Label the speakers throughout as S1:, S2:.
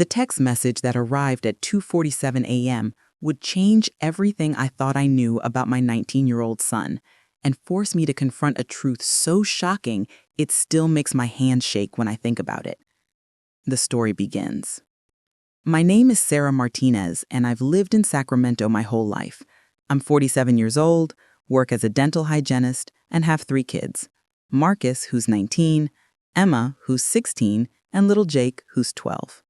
S1: The text message that arrived at 2:47 a.m. would change everything I thought I knew about my 19-year-old son and force me to confront a truth so shocking it still makes my hands shake when I think about it. The story begins. My name is Sarah Martinez, and I've lived in Sacramento my whole life. I'm 47 years old, work as a dental hygienist, and have 3 kids. Marcus, who's 19, Emma, who's 16, and little Jake, who's 12.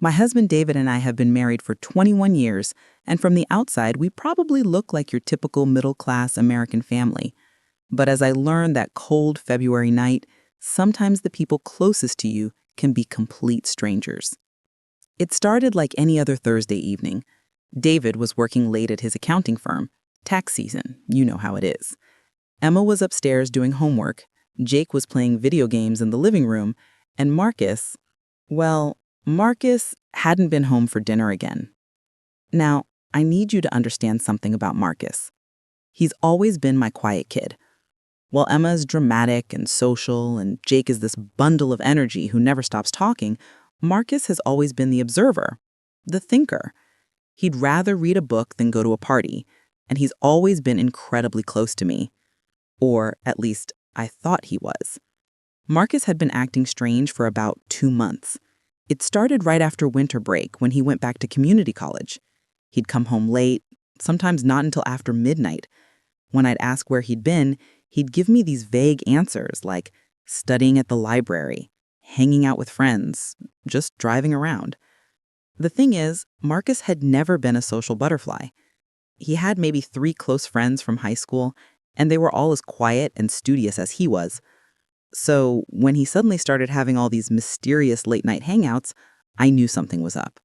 S1: My husband David and I have been married for 21 years, and from the outside, we probably look like your typical middle-class American family. But as I learned that cold February night, sometimes the people closest to you can be complete strangers. It started like any other Thursday evening. David was working late at his accounting firm. Tax season, you know how it is. Emma was upstairs doing homework, Jake was playing video games in the living room, and Marcus hadn't been home for dinner again. Now, I need you to understand something about Marcus. He's always been my quiet kid. While Emma is dramatic and social, and Jake is this bundle of energy who never stops talking, Marcus has always been the observer, the thinker. He'd rather read a book than go to a party, and he's always been incredibly close to me. Or, at least, I thought he was. Marcus had been acting strange for about 2 months. It started right after winter break when he went back to community college. He'd come home late, sometimes not until after midnight. When I'd ask where he'd been, he'd give me these vague answers like studying at the library, hanging out with friends, just driving around. The thing is, Marcus had never been a social butterfly. He had maybe 3 close friends from high school, and they were all as quiet and studious as he was. So when he suddenly started having all these mysterious late-night hangouts, I knew something was up.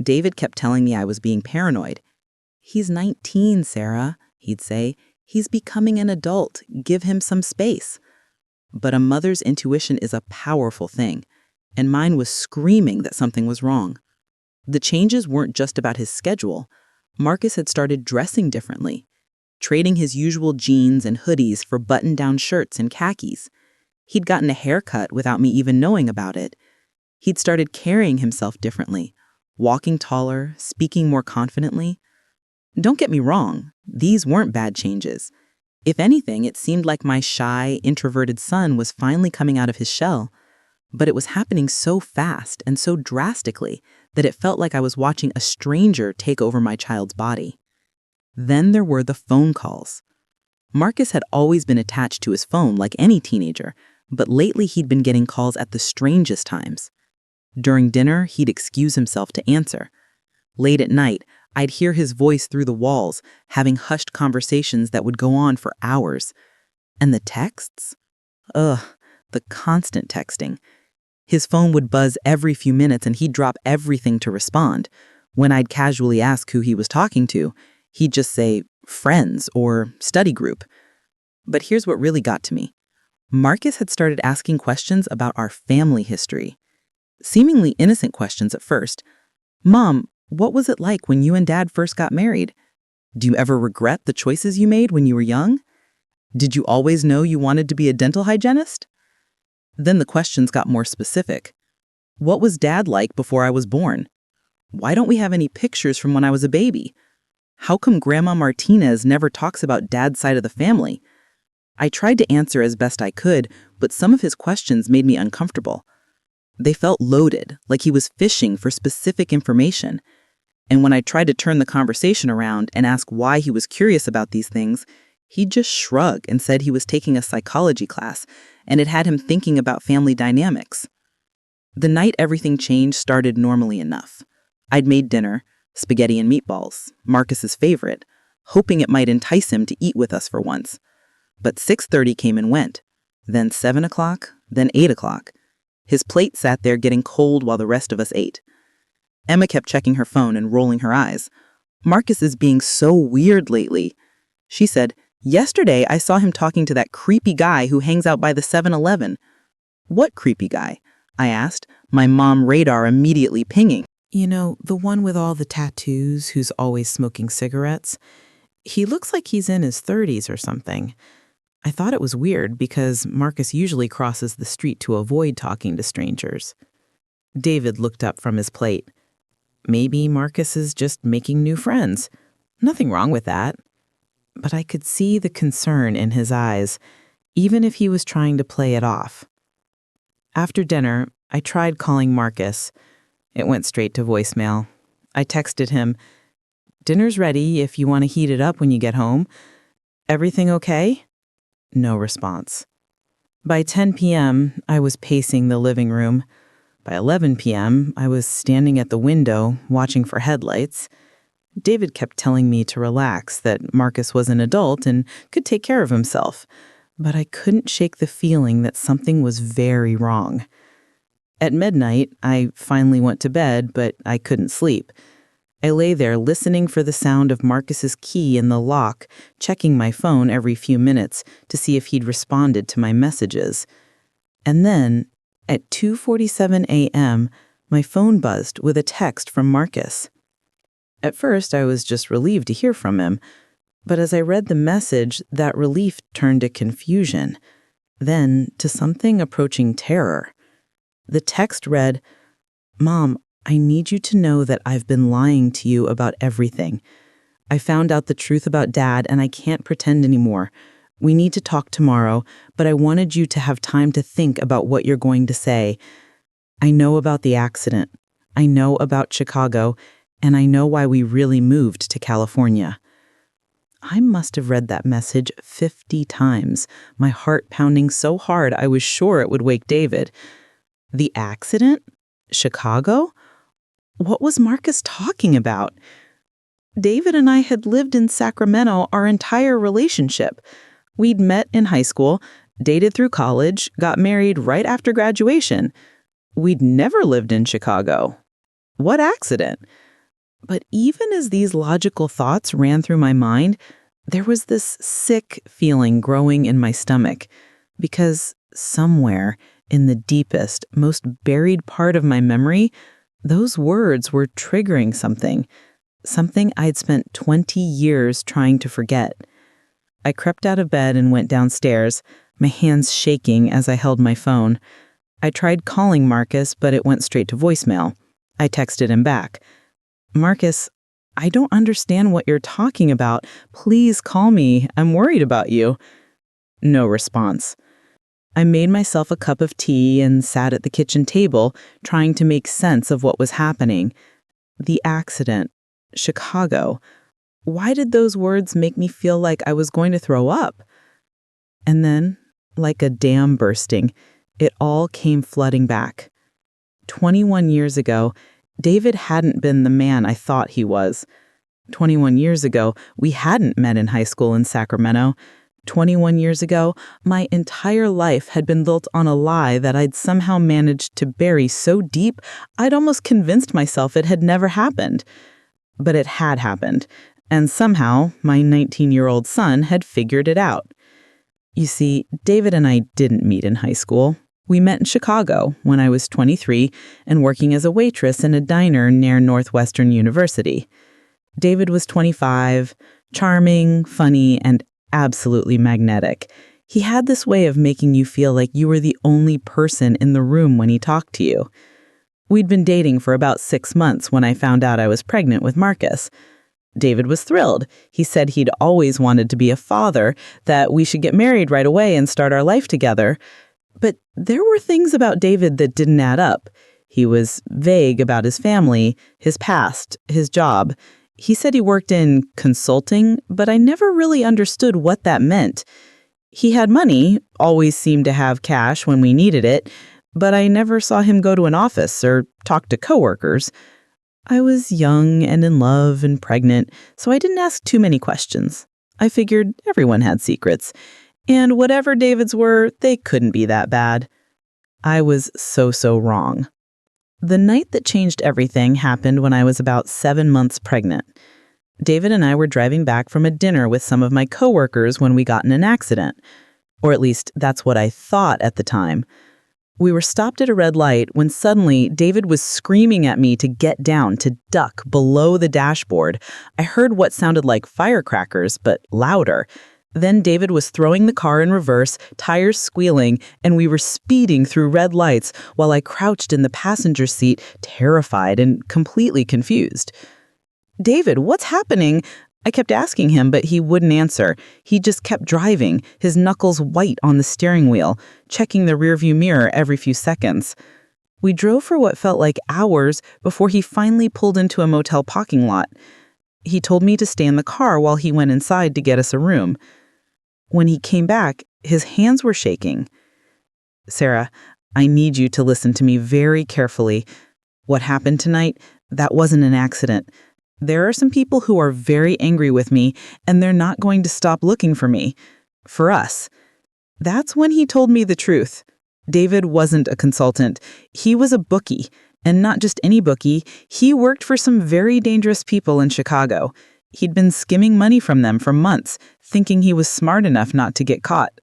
S1: David kept telling me I was being paranoid. "He's 19, Sarah," he'd say. "He's becoming an adult. Give him some space." But a mother's intuition is a powerful thing, and mine was screaming that something was wrong. The changes weren't just about his schedule. Marcus had started dressing differently, trading his usual jeans and hoodies for button-down shirts and khakis. He'd gotten a haircut without me even knowing about it. He'd started carrying himself differently, walking taller, speaking more confidently. Don't get me wrong, these weren't bad changes. If anything, it seemed like my shy, introverted son was finally coming out of his shell. But it was happening so fast and so drastically that it felt like I was watching a stranger take over my child's body. Then there were the phone calls. Marcus had always been attached to his phone like any teenager, but lately he'd been getting calls at the strangest times. During dinner, he'd excuse himself to answer. Late at night, I'd hear his voice through the walls, having hushed conversations that would go on for hours. And the texts? The constant texting. His phone would buzz every few minutes and he'd drop everything to respond. When I'd casually ask who he was talking to, he'd just say, friends or study group. But here's what really got to me. Marcus had started asking questions about our family history. Seemingly innocent questions at first. "Mom, what was it like when you and Dad first got married? Do you ever regret the choices you made when you were young? Did you always know you wanted to be a dental hygienist?" Then the questions got more specific. "What was Dad like before I was born? Why don't we have any pictures from when I was a baby? How come Grandma Martinez never talks about Dad's side of the family?" I tried to answer as best I could, but some of his questions made me uncomfortable. They felt loaded, like he was fishing for specific information. And when I tried to turn the conversation around and ask why he was curious about these things, he'd just shrug and said he was taking a psychology class, and it had him thinking about family dynamics. The night everything changed started normally enough. I'd made dinner, spaghetti and meatballs, Marcus's favorite, hoping it might entice him to eat with us for once. But 6:30 came and went, then 7 o'clock, then 8 o'clock. His plate sat there getting cold while the rest of us ate. Emma kept checking her phone and rolling her eyes. "Marcus is being so weird lately." She said, "Yesterday I saw him talking to that creepy guy who hangs out by the 7-Eleven. "What creepy guy?" I asked, my mom radar immediately pinging.
S2: "You know, the one with all the tattoos who's always smoking cigarettes. He looks like he's in his 30s or something." I thought it was weird because Marcus usually crosses the street to avoid talking to strangers. David looked up from his plate. Maybe Marcus is just making new friends. Nothing wrong with that. But I could see the concern in his eyes, even if he was trying to play it off. After dinner, I tried calling Marcus. It went straight to voicemail. I texted him, "Dinner's ready if you want to heat it up when you get home. Everything okay?" No response. By 10 p.m., I was pacing the living room. By 11 p.m., I was standing at the window, watching for headlights. David kept telling me to relax, that Marcus was an adult and could take care of himself. But I couldn't shake the feeling that something was very wrong. At midnight, I finally went to bed, but I couldn't sleep. I lay there listening for the sound of Marcus's key in the lock, checking my phone every few minutes to see if he'd responded to my messages. And then, at 2:47 a.m., my phone buzzed with a text from Marcus. At first, I was just relieved to hear from him, but as I read the message, that relief turned to confusion, then to something approaching terror. The text read, "Mom, I need you to know that I've been lying to you about everything. I found out the truth about Dad and I can't pretend anymore. We need to talk tomorrow, but I wanted you to have time to think about what you're going to say. I know about the accident. I know about Chicago, and I know why we really moved to California." I must have read that message 50 times, my heart pounding so hard I was sure it would wake David. The accident? Chicago? What was Marcus talking about? David and I had lived in Sacramento our entire relationship. We'd met in high school, dated through college, got married right after graduation. We'd never lived in Chicago. What accident? But even as these logical thoughts ran through my mind, there was this sick feeling growing in my stomach, because somewhere in the deepest, most buried part of my memory, those words were triggering something I'd spent 20 years trying to forget. I crept out of bed and went downstairs, my hands shaking as I held my phone. I tried calling Marcus, but it went straight to voicemail. I texted him back. "Marcus, I don't understand what you're talking about. Please call me. I'm worried about you." No response. I made myself a cup of tea and sat at the kitchen table, trying to make sense of what was happening. The accident. Chicago. Why did those words make me feel like I was going to throw up? And then, like a dam bursting, it all came flooding back. 21 years ago, David hadn't been the man I thought he was. 21 years ago, we hadn't met in high school in Sacramento. 21 years ago, my entire life had been built on a lie that I'd somehow managed to bury so deep, I'd almost convinced myself it had never happened. But it had happened, and somehow my 19-year-old son had figured it out. You see, David and I didn't meet in high school. We met in Chicago when I was 23 and working as a waitress in a diner near Northwestern University. David was 25, charming, funny, and absolutely magnetic. He had this way of making you feel like you were the only person in the room when he talked to you. We'd been dating for about 6 months when I found out I was pregnant with Marcus. David was thrilled. He said he'd always wanted to be a father, that we should get married right away and start our life together. But there were things about David that didn't add up. He was vague about his family, his past, his job. He said he worked in consulting, but I never really understood what that meant. He had money, always seemed to have cash when we needed it, but I never saw him go to an office or talk to coworkers. I was young and in love and pregnant, so I didn't ask too many questions. I figured everyone had secrets, and whatever David's were, they couldn't be that bad. I was so wrong. The night that changed everything happened when I was about 7 months pregnant. David and I were driving back from a dinner with some of my coworkers when we got in an accident. Or at least that's what I thought at the time. We were stopped at a red light when suddenly David was screaming at me to get down, to duck below the dashboard. I heard what sounded like firecrackers, but louder.
S1: Then David was throwing the car in reverse, tires squealing, and we were speeding through red lights while I crouched in the passenger seat, terrified and completely confused. "David, what's happening?" I kept asking him, but he wouldn't answer. He just kept driving, his knuckles white on the steering wheel, checking the rearview mirror every few seconds. We drove for what felt like hours before he finally pulled into a motel parking lot. He told me to stay in the car while he went inside to get us a room. When he came back, his hands were shaking. "Sarah, I need you to listen to me very carefully. What happened tonight, that wasn't an accident. There are some people who are very angry with me, and they're not going to stop looking for me. For us." That's when he told me the truth. David wasn't a consultant. He was a bookie, and not just any bookie. He worked for some very dangerous people in Chicago. He'd been skimming money from them for months, thinking he was smart enough not to get caught.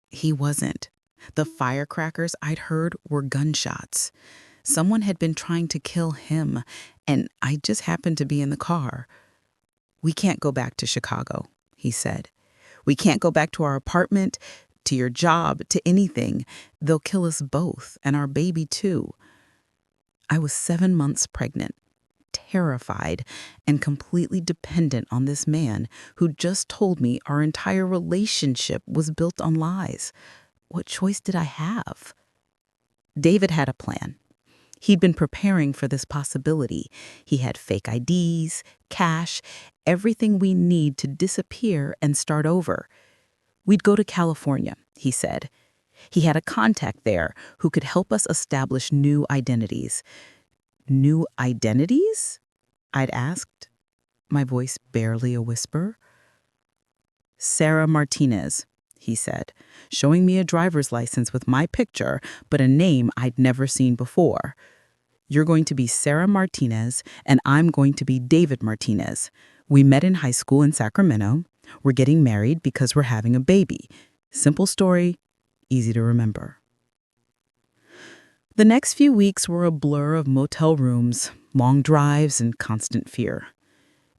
S1: He wasn't. The firecrackers I'd heard were gunshots. Someone had been trying to kill him, and I just happened to be in the car. "We can't go back to Chicago," he said. "We can't go back to our apartment, to your job, to anything. They'll kill us both, and our baby too." I was 7 months pregnant, terrified, and completely dependent on this man who just told me our entire relationship was built on lies. What choice did I have? David had a plan. He'd been preparing for this possibility. He had fake IDs, cash, everything we need to disappear and start over. We'd go to California, he said. He had a contact there who could help us establish new identities. "New identities?" I'd asked, my voice barely a whisper. "Sarah Martinez," he said, showing me a driver's license with my picture, but a name I'd never seen before. "You're going to be Sarah Martinez, and I'm going to be David Martinez. We met in high school in Sacramento. We're getting married because we're having a baby. Simple story, easy to remember." The next few weeks were a blur of motel rooms, long drives, and constant fear.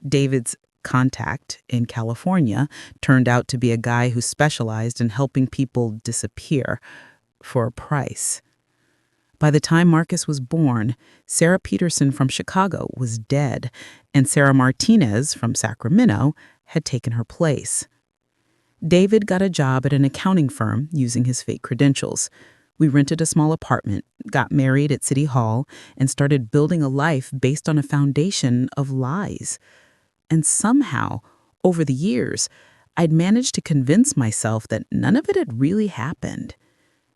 S1: David's contact in California turned out to be a guy who specialized in helping people disappear for a price. By the time Marcus was born, Sarah Peterson from Chicago was dead, and Sarah Martinez from Sacramento had taken her place. David got a job at an accounting firm using his fake credentials. We rented a small apartment, got married at City Hall, and started building a life based on a foundation of lies. And somehow, over the years, I'd managed to convince myself that none of it had really happened.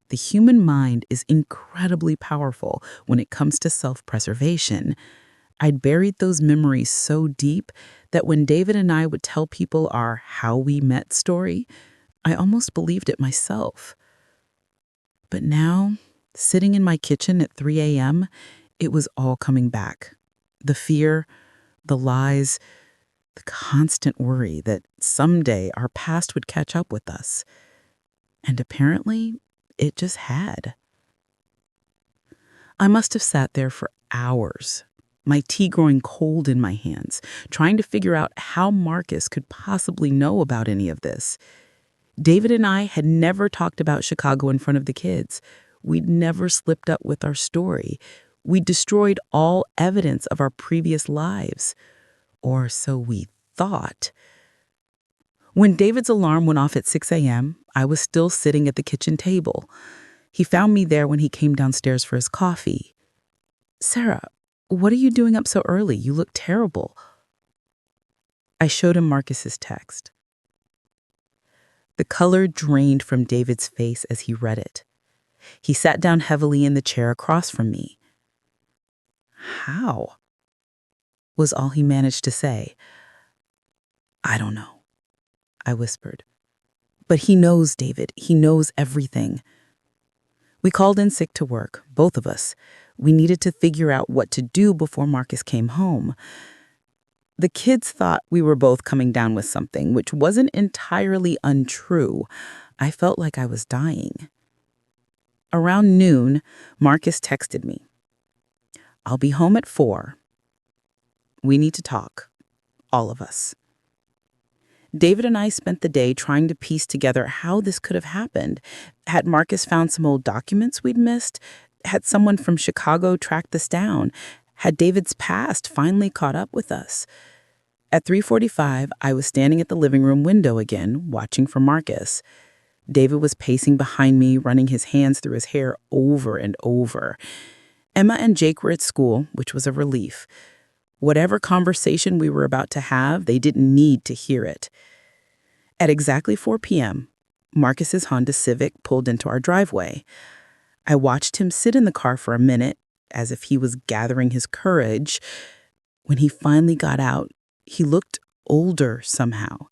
S1: The human mind is incredibly powerful when it comes to self-preservation. I'd buried those memories so deep that when David and I would tell people our how we met story, I almost believed it myself. But now, sitting in my kitchen at 3 a.m., it was all coming back. The fear, the lies, the constant worry that someday our past would catch up with us. And apparently, it just had. I must have sat there for hours, my tea growing cold in my hands, trying to figure out how Marcus could possibly know about any of this. David and I had never talked about Chicago in front of the kids. We'd never slipped up with our story. We destroyed all evidence of our previous lives. Or so we thought. When David's alarm went off at 6 a.m., I was still sitting at the kitchen table. He found me there when he came downstairs for his coffee. "Sarah, what are you doing up so early? You look terrible." I showed him Marcus's text. The color drained from David's face as he read it. He sat down heavily in the chair across from me. "How?" was all he managed to say. "I don't know," I whispered. "But he knows, David. He knows everything." We called in sick to work, both of us. We needed to figure out what to do before Marcus came home. The kids thought we were both coming down with something, which wasn't entirely untrue. I felt like I was dying. Around noon, Marcus texted me. "I'll be home at 4. We need to talk. All of us." David and I spent the day trying to piece together how this could have happened. Had Marcus found some old documents we'd missed? Had someone from Chicago tracked this down? Had David's past finally caught up with us? At 3:45, I was standing at the living room window again, watching for Marcus. David was pacing behind me, running his hands through his hair over and over. Emma and Jake were at school, which was a relief. Whatever conversation we were about to have, they didn't need to hear it. At exactly 4 p.m., Marcus's Honda Civic pulled into our driveway. I watched him sit in the car for a minute, as if he was gathering his courage. When he finally got out, he looked older somehow,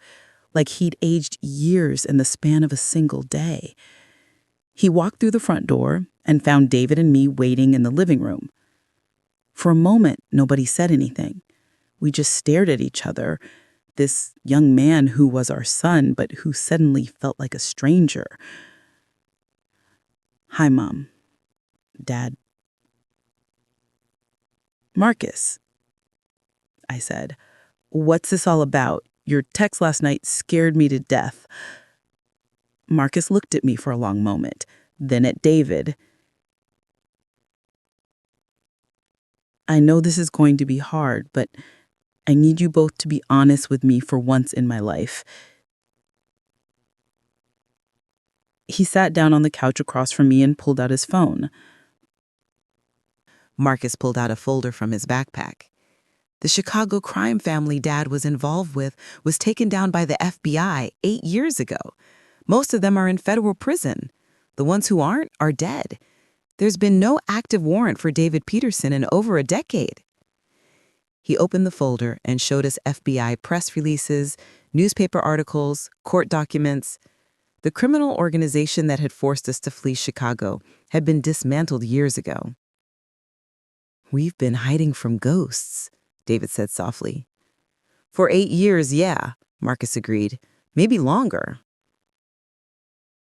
S1: like he'd aged years in the span of a single day. He walked through the front door and found David and me waiting in the living room. For a moment, nobody said anything. We just stared at each other, this young man who was our son, but who suddenly felt like a stranger. "Hi, Mom. Dad." "Marcus," I said, "what's this all about? Your text last night scared me to death." Marcus looked at me for a long moment, then at David. "I know this is going to be hard, but I need you both to be honest with me for once in my life." He sat down on the couch across from me and pulled out his phone.
S2: Marcus pulled out a folder from his backpack. The Chicago crime family Dad was involved with was taken down by the FBI 8 years ago. Most of them are in federal prison. The ones who aren't are dead. There's been no active warrant for David Peterson in over a decade. He opened the folder and showed us FBI press releases, newspaper articles, court documents. The criminal organization that had forced us to flee Chicago had been dismantled years ago. "We've been hiding from ghosts," David said softly. "For 8 years, yeah," Marcus agreed. "Maybe longer."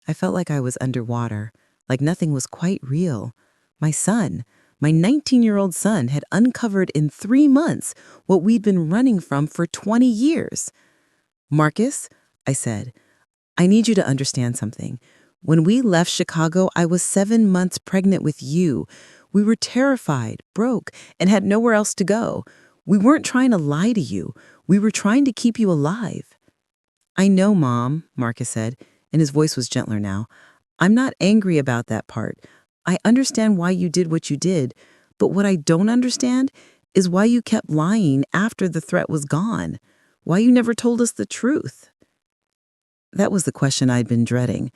S2: I felt like I was underwater, like nothing was quite real. My son, my 19-year-old son, had uncovered in 3 months what we'd been running from for 20 years. "Marcus," I said, "I need you to understand something. When we left Chicago, I was 7 months pregnant with you. We were terrified, broke, and had nowhere else to go. We weren't trying to lie to you. We were trying to keep you alive." "I know, Mom," Marcus said, and his voice was gentler now. "I'm not angry about that part. I understand why you did what you did, but what I don't understand is why you kept lying after the threat was gone. Why you never told us the truth." That was the question I'd been dreading,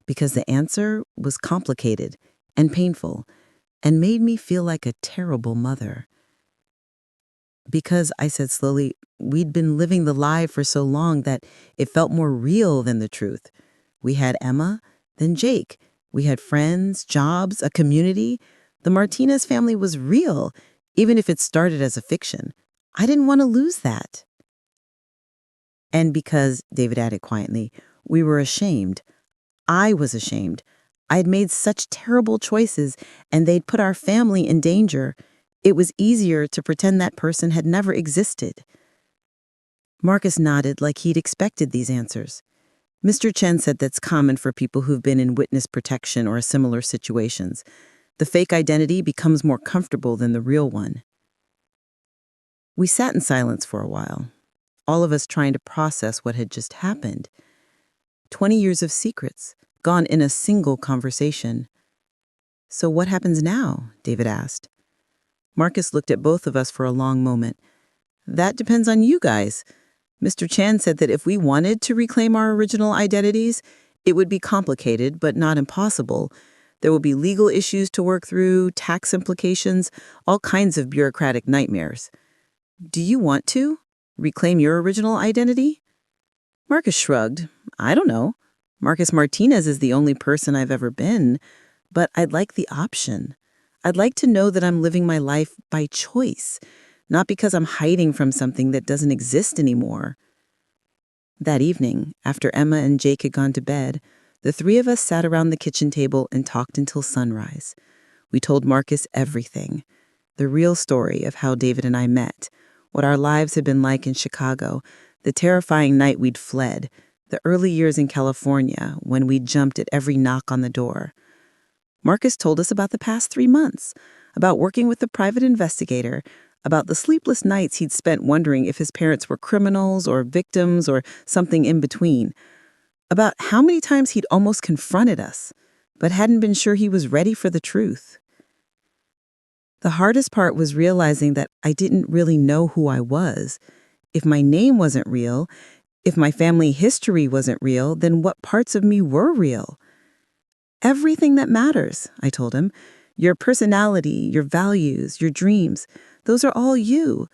S2: because the answer was complicated and painful and made me feel like a terrible mother. "Because," I said slowly, "we'd been living the lie for so long that it felt more real than the truth. We had Emma, then Jake. We had friends, jobs, a community. The Martinez family was real, even if it started as a fiction. I didn't want to lose that." "And because," David added quietly, "we were ashamed. I was ashamed. I'd made such terrible choices, and they'd put our family in danger. It was easier to pretend that person had never existed." Marcus nodded like he'd expected these answers. "Mr. Chen said that's common for people who've been in witness protection or similar situations. The fake identity becomes more comfortable than the real one." We sat in silence for a while, all of us trying to process what had just happened. 20 years of secrets, gone in a single conversation. "So what happens now?" David asked. Marcus looked at both of us for a long moment. "That depends on you guys. Mr. Chan said that if we wanted to reclaim our original identities, it would be complicated, but not impossible. There will be legal issues to work through, tax implications, all kinds of bureaucratic nightmares. Do you want to reclaim your original identity?" Marcus shrugged. "I don't know. Marcus Martinez is the only person I've ever been, but I'd like the option. I'd like to know that I'm living my life by choice, not because I'm hiding from something that doesn't exist anymore." That evening, after Emma and Jake had gone to bed, the 3 of us sat around the kitchen table and talked until sunrise. We told Marcus everything, the real story of how David and I met, what our lives had been like in Chicago,
S1: The terrifying night we'd fled, the early years in California when we jumped at every knock on the door. Marcus told us about the past 3 months, about working with the private investigator, about the sleepless nights he'd spent wondering if his parents were criminals or victims or something in between, about how many times he'd almost confronted us, but hadn't been sure he was ready for the truth. The hardest part was realizing that I didn't really know who I was. If my name wasn't real, if my family history wasn't real, then what parts of me were real? Everything that matters, I told him. Your personality, your values, your dreams, those are all you.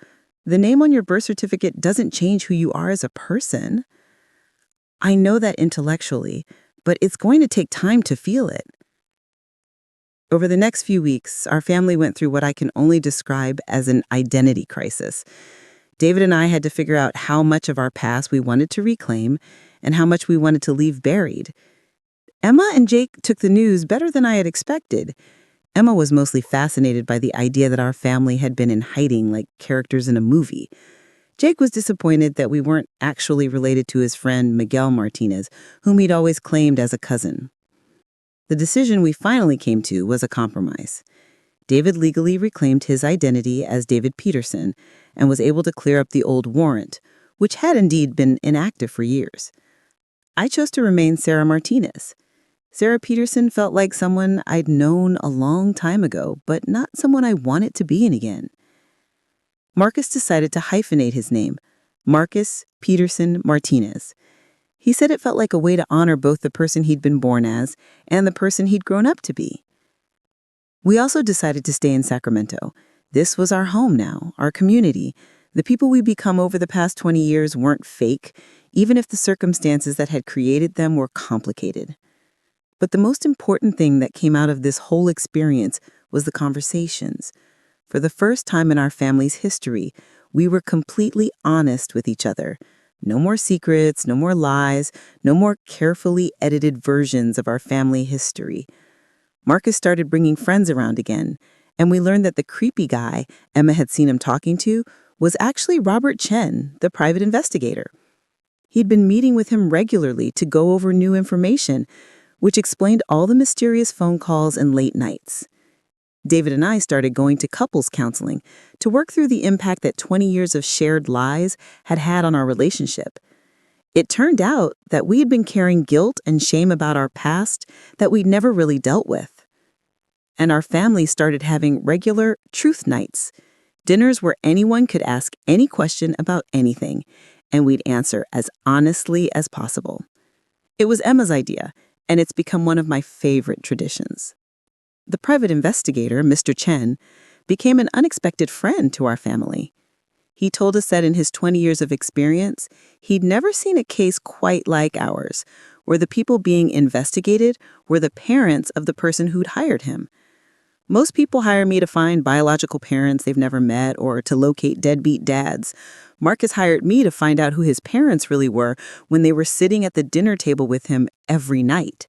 S1: The name on your birth certificate doesn't change who you are as a person. I know that intellectually, but it's going to take time to feel it. Over the next few weeks, our family went through what I can only describe as an identity crisis. David and I had to figure out how much of our past we wanted to reclaim and how much we wanted to leave buried. Emma and Jake took the news better than I had expected. Emma was mostly fascinated by the idea that our family had been in hiding like characters in a movie. Jake was disappointed that we weren't actually related to his friend Miguel Martinez, whom he'd always claimed as a cousin. The decision we finally came to was a compromise. David legally reclaimed his identity as David Peterson and was able to clear up the old warrant, which had indeed been inactive for years. I chose to remain Sarah Martinez. Sarah Peterson felt like someone I'd known a long time ago, but not someone I wanted to be in again. Marcus decided to hyphenate his name, Marcus Peterson Martinez. He said it felt like a way to honor both the person he'd been born as and the person he'd grown up to be. We also decided to stay in Sacramento. This was our home now, our community. The people we'd become over the past 20 years weren't fake, even if the circumstances that had created them were complicated. But the most important thing that came out of this whole experience was the conversations. For the first time in our family's history, we were completely honest with each other. No more secrets, no more lies, no more carefully edited versions of our family history. Marcus started bringing friends around again, and we learned that the creepy guy Emma had seen him talking to was actually Robert Chen, the private investigator. He'd been meeting with him regularly to go over new information, which explained all the mysterious phone calls and late nights. David and I started going to couples counseling to work through the impact that 20 years of shared lies had had on our relationship. It turned out that we had been carrying guilt and shame about our past that we'd never really dealt with. And our family started having regular truth nights, dinners where anyone could ask any question about anything, and we'd answer as honestly as possible. It was Emma's idea, and it's become one of my favorite traditions. The private investigator, Mr. Chen, became an unexpected friend to our family. He told us that in his 20 years of experience, he'd never seen a case quite like ours, where the people being investigated were the parents of the person who'd hired him. Most people hire me to find biological parents they've never met or to locate deadbeat dads. Marcus hired me to find out who his parents really were when they were sitting at the dinner table with him every night.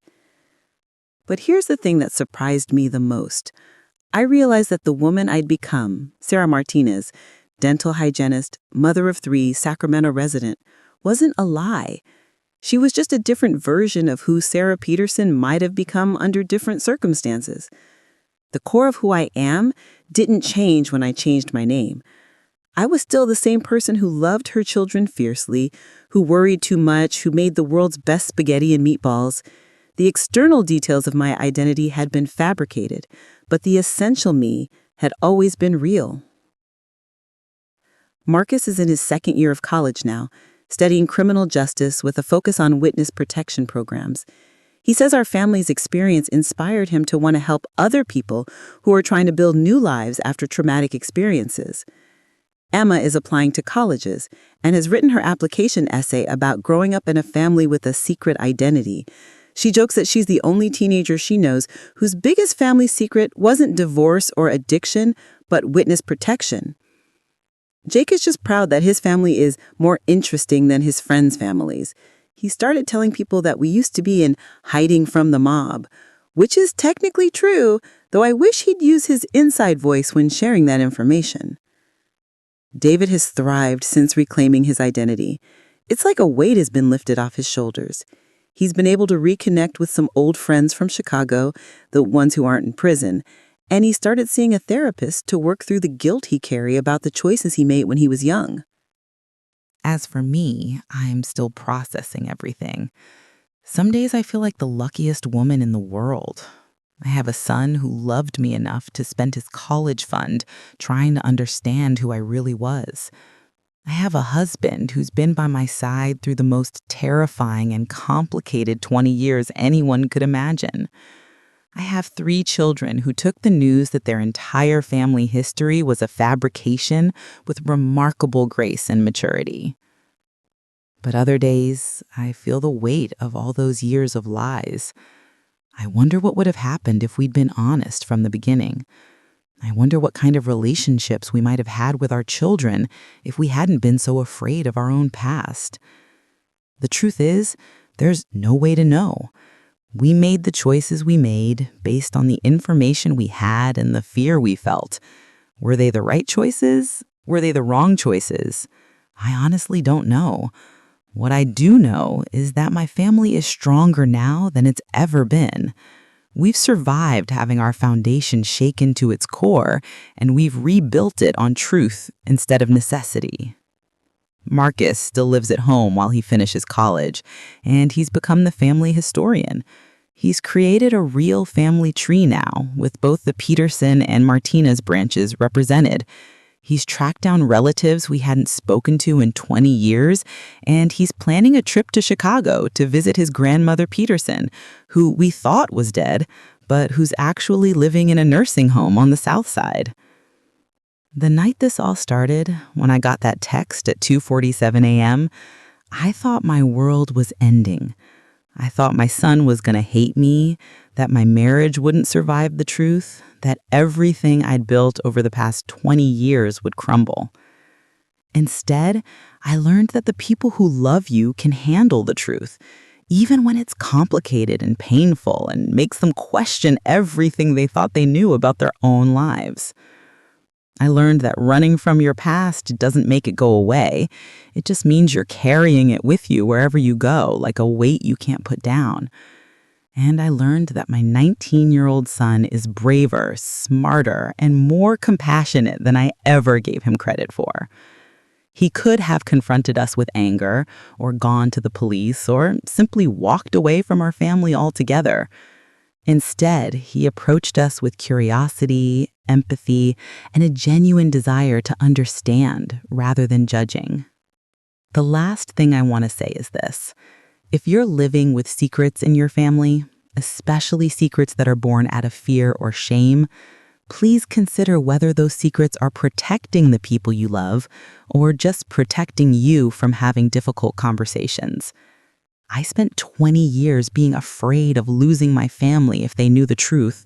S1: But here's the thing that surprised me the most. I realized that the woman I'd become, Sarah Martinez, dental hygienist, mother of 3, Sacramento resident, wasn't a lie. She was just a different version of who Sarah Peterson might have become under different circumstances. The core of who I am didn't change when I changed my name. I was still the same person who loved her children fiercely, who worried too much, who made the world's best spaghetti and meatballs. The external details of my identity had been fabricated, but the essential me had always been real. Marcus is in his 2nd year of college now, studying criminal justice with a focus on witness protection programs. He says our family's experience inspired him to want to help other people who are trying to build new lives after traumatic experiences. Emma is applying to colleges and has written her application essay about growing up in a family with a secret identity. She jokes that she's the only teenager she knows whose biggest family secret wasn't divorce or addiction, but witness protection. Jake is just proud that his family is more interesting than his friends' families. He started telling people that we used to be in hiding from the mob, which is technically true, though I wish he'd use his inside voice when sharing that information. David has thrived since reclaiming his identity.
S3: It's like a weight has been lifted off his shoulders. He's been able to reconnect with some old friends from Chicago, the ones who aren't in prison, and he started seeing a therapist to work through the guilt he carried about the choices he made when he was young.
S1: As for me, I'm still processing everything. Some days I feel like the luckiest woman in the world. I have a son who loved me enough to spend his college fund trying to understand who I really was. I have a husband who's been by my side through the most terrifying and complicated 20 years anyone could imagine. I have 3 children who took the news that their entire family history was a fabrication with remarkable grace and maturity. But other days, I feel the weight of all those years of lies. I wonder what would have happened if we'd been honest from the beginning. I wonder what kind of relationships we might have had with our children if we hadn't been so afraid of our own past. The truth is, there's no way to know. We made the choices we made based on the information we had and the fear we felt. Were they the right choices? Were they the wrong choices? I honestly don't know. What I do know is that my family is stronger now than it's ever been. We've survived having our foundation shaken to its core, and we've rebuilt it on truth instead of necessity. Marcus still lives at home while he finishes college, and he's become the family historian. He's created a real family tree now, with both the Peterson and Martinez branches represented. He's tracked down relatives we hadn't spoken to in 20 years, and he's planning a trip to Chicago to visit his grandmother Peterson, who we thought was dead, but who's actually living in a nursing home on the South Side. The night this all started, when I got that text at 2:47 a.m., I thought my world was ending. I thought my son was going to hate me, that my marriage wouldn't survive the truth, that everything I'd built over the past 20 years would crumble. Instead, I learned that the people who love you can handle the truth, even when it's complicated and painful and makes them question everything they thought they knew about their own lives. I learned that running from your past doesn't make it go away. It just means you're carrying it with you wherever you go, like a weight you can't put down. And I learned that my 19-year-old son is braver, smarter, and more compassionate than I ever gave him credit for. He could have confronted us with anger, or gone to the police, or simply walked away from our family altogether. Instead, he approached us with curiosity, empathy, and a genuine desire to understand rather than judging. The last thing I want to say is this. If you're living with secrets in your family, especially secrets that are born out of fear or shame, please consider whether those secrets are protecting the people you love or just protecting you from having difficult conversations. I spent 20 years being afraid of losing my family if they knew the truth.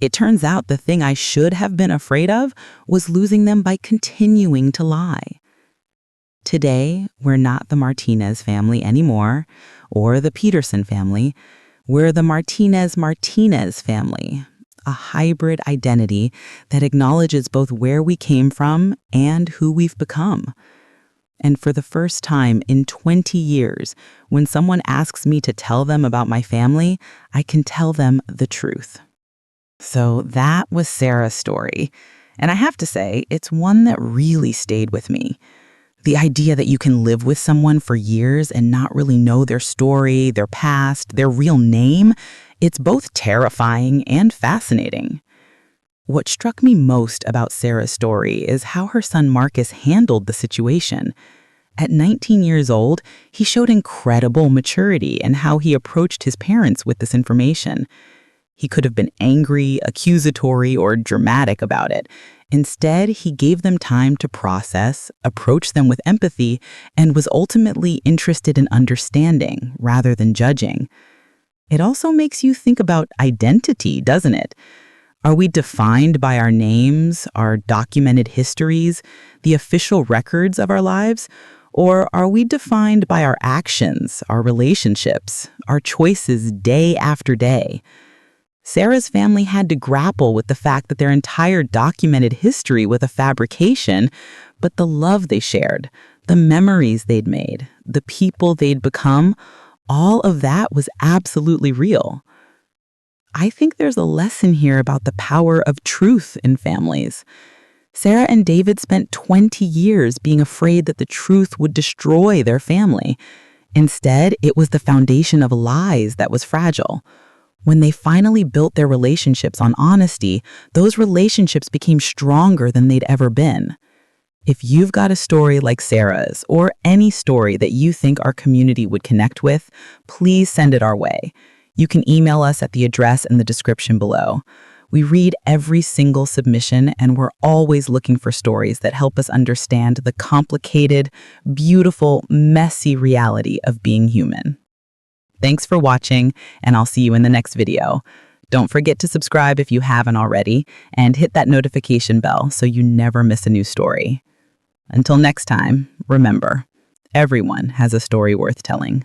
S1: It turns out the thing I should have been afraid of was losing them by continuing to lie. Today, we're not the Martinez family anymore, or the Peterson family. We're the Martinez family, a hybrid identity that acknowledges both where we came from and who we've become. And for the first time in 20 years, when someone asks me to tell them about my family, I can tell them the truth. So that was Sarah's story. And I have to say, it's one that really stayed with me. The idea that you can live with someone for years and not really know their story, their past, their real name, it's both terrifying and fascinating. What struck me most about Sarah's story is how her son Marcus handled the situation. At 19 years old, he showed incredible maturity in how he approached his parents with this information. He could have been angry, accusatory, or dramatic about it. Instead, he gave them time to process, approached them with empathy, and was ultimately interested in understanding rather than judging. It also makes you think about identity, doesn't it? Are we defined by our names, our documented histories, the official records of our lives? Or are we defined by our actions, our relationships, our choices day after day? Sarah's family had to grapple with the fact that their entire documented history was a fabrication, but the love they shared, The memories they'd made, the people they'd become, all of that was absolutely real. I think there's a lesson here about the power of truth in families. Sarah and David spent 20 years being afraid that the truth would destroy their family. Instead, it was the foundation of lies that was fragile. When they finally built their relationships on honesty, those relationships became stronger than they'd ever been. If you've got a story like Sarah's, or any story that you think our community would connect with, please send it our way. You can email us at the address in the description below. We read every single submission, and we're always looking for stories that help us understand the complicated, beautiful, messy reality of being human. Thanks for watching, and I'll see you in the next video. Don't forget to subscribe if you haven't already, and hit that notification bell so you never miss a new story. Until next time, remember, everyone has a story worth telling.